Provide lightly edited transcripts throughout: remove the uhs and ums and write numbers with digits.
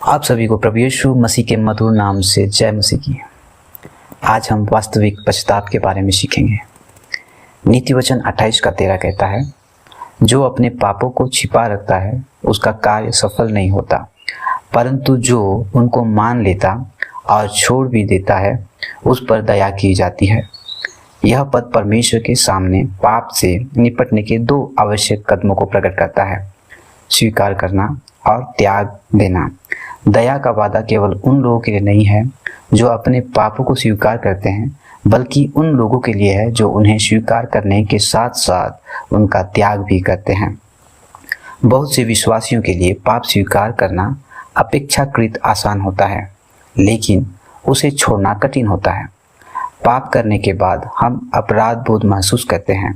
आप सभी को प्रभु यीशु मसीह के मधुर नाम से जय मसीह की। आज हम वास्तविक पश्चाताप के बारे में सीखेंगे। नीति वचन 28:13 कहता है, जो अपने पापों को छिपा रखता है उसका कार्य सफल नहीं होता, परंतु जो उनको मान लेता और छोड़ भी देता है उस पर दया की जाती है। यह पद परमेश्वर के सामने पाप से निपटने के दो आवश्यक कदमों को प्रकट करता है, स्वीकार करना और त्याग देना। दया का वादा केवल उन लोगों के लिए नहीं है जो अपने पापों को स्वीकार करते हैं, बल्कि उन लोगों के लिए है जो उन्हें स्वीकार करने के साथ साथ उनका त्याग भी करते हैं। बहुत से विश्वासियों के लिए पाप स्वीकार करना अपेक्षाकृत आसान होता है, लेकिन उसे छोड़ना कठिन होता है। पाप करने के बाद हम अपराध बोध महसूस करते हैं,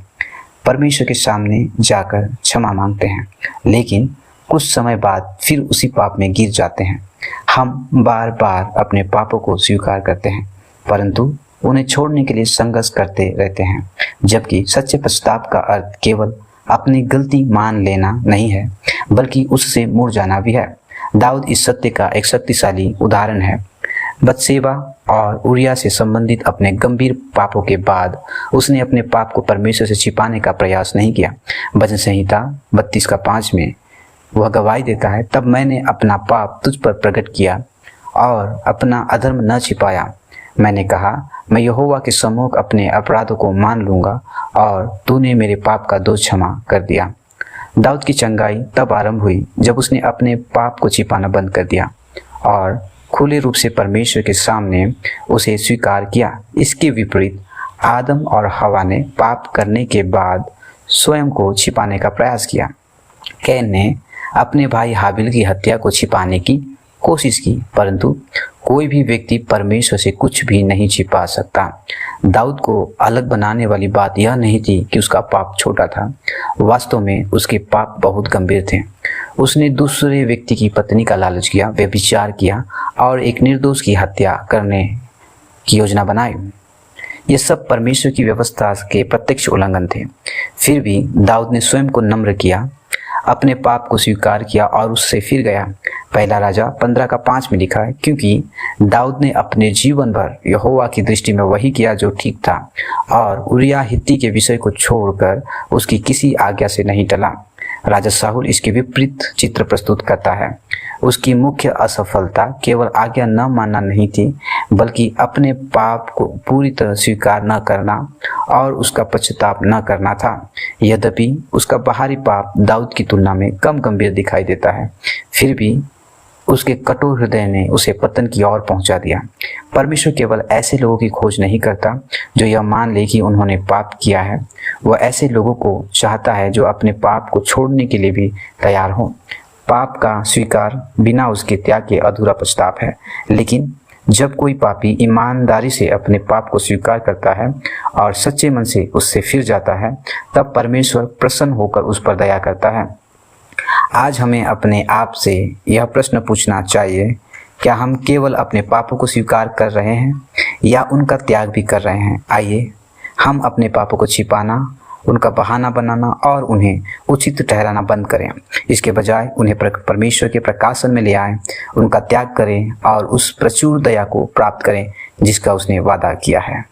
परमेश्वर के सामने जाकर क्षमा मांगते हैं, लेकिन कुछ समय बाद फिर उसी पाप में गिर जाते हैं। हम बार बार अपने पापों को स्वीकार करते हैं, परंतु उन्हें छोड़ने के लिए संघर्ष करते रहते हैं, जबकि सच्चे पश्चाताप का अर्थ केवल अपनी गलती मान लेना नहीं है, बल्कि उससे मुड़ जाना भी है। दाऊद इस सत्य का एक शक्तिशाली उदाहरण है। बत्शेबा और उरिया से संबंधित अपने गंभीर पापों के बाद उसने अपने पाप को परमेश्वर से छिपाने का प्रयास नहीं किया। भजन संहिता 32:5 में वह गवाही देता है, तब मैंने अपना पाप तुझ पर प्रकट किया और अपना अधर्म न छिपाया। मैंने कहा, मैं यहोवा के सम्मुख अपने अपराधों को मान लूंगा और तूने मेरे पाप का दोष क्षमा कर दिया। दाऊद की चंगाई तब आरंभ हुई जब उसने अपने पाप को छिपाना बंद कर दिया और खुले रूप से परमेश्वर के सामने उसे स्वीकार किया। इसके विपरीत आदम और हवा ने पाप करने के बाद स्वयं को छिपाने का प्रयास किया। कैन ने अपने भाई हाबिल की हत्या को छिपाने की कोशिश की, परंतु कोई भी व्यक्ति परमेश्वर से कुछ भी नहीं छिपा सकता। दाऊद को अलग बनाने वाली बात यह नहीं थी कि उसका पाप छोटा था, वास्तव में उसके पाप बहुत गंभीर थे। उसने दूसरे व्यक्ति की पत्नी का लालच किया, व्यभिचार किया और एक निर्दोष की हत्या करने की योजना बनाई। ये सब परमेश्वर की व्यवस्था के प्रत्यक्ष उल्लंघन थे। फिर भी दाऊद ने स्वयं को नम्र किया, अपने पाप को स्वीकार किया और उससे फिर गया। पहला राजा 15:5 में लिखा है, क्योंकि दाऊद ने अपने जीवन भर यहोवा की दृष्टि में वही किया जो ठीक था और उरिया हित्ती के विषय को छोड़कर उसकी किसी आज्ञा से नहीं टला। राजा शाऊल इसके विपरीत चित्र प्रस्तुत करता है। उसकी मुख्य असफलता केवल आज्ञा न मानना नहीं थी, बल्कि अपने पाप को पूरी तरह स्वीकार न करना और उसका पश्चाताप न करना था। यद्यपि उसका बाहरी पाप दाऊद की तुलना में कम गंभीर दिखाई देता है, फिर भी उसके कठोर हृदय ने उसे पतन की ओर पहुंचा दिया। परमेश्वर केवल ऐसे लोगों की खोज नहीं करता जो यह मान ले कि उन्होंने पाप किया है। वह ऐसे लोगों को चाहता है जो अपने पाप को छोड़ने के लिए भी तैयार हों। पाप का स्वीकार बिना उसके त्याग के अधूरा पश्चाताप है, लेकिन जब कोई पापी ईमानदारी से अपने पाप को स्वीकार करता है और सच्चे मन से उससे फिर जाता है, तब परमेश्वर प्रसन्न होकर उस पर दया करता है। आज हमें अपने आप से यह प्रश्न पूछना चाहिए, क्या हम केवल अपने पापों को स्वीकार कर रहे हैं या उनका त्याग भी कर रहे हैं? आइए हम अपने पापों को छिपाना, उनका बहाना बनाना और उन्हें उचित ठहराना बंद करें। इसके बजाय उन्हें परमेश्वर के प्रकाशन में ले आएं, उनका त्याग करें और उस प्रचुर दया को प्राप्त करें जिसका उसने वादा किया है।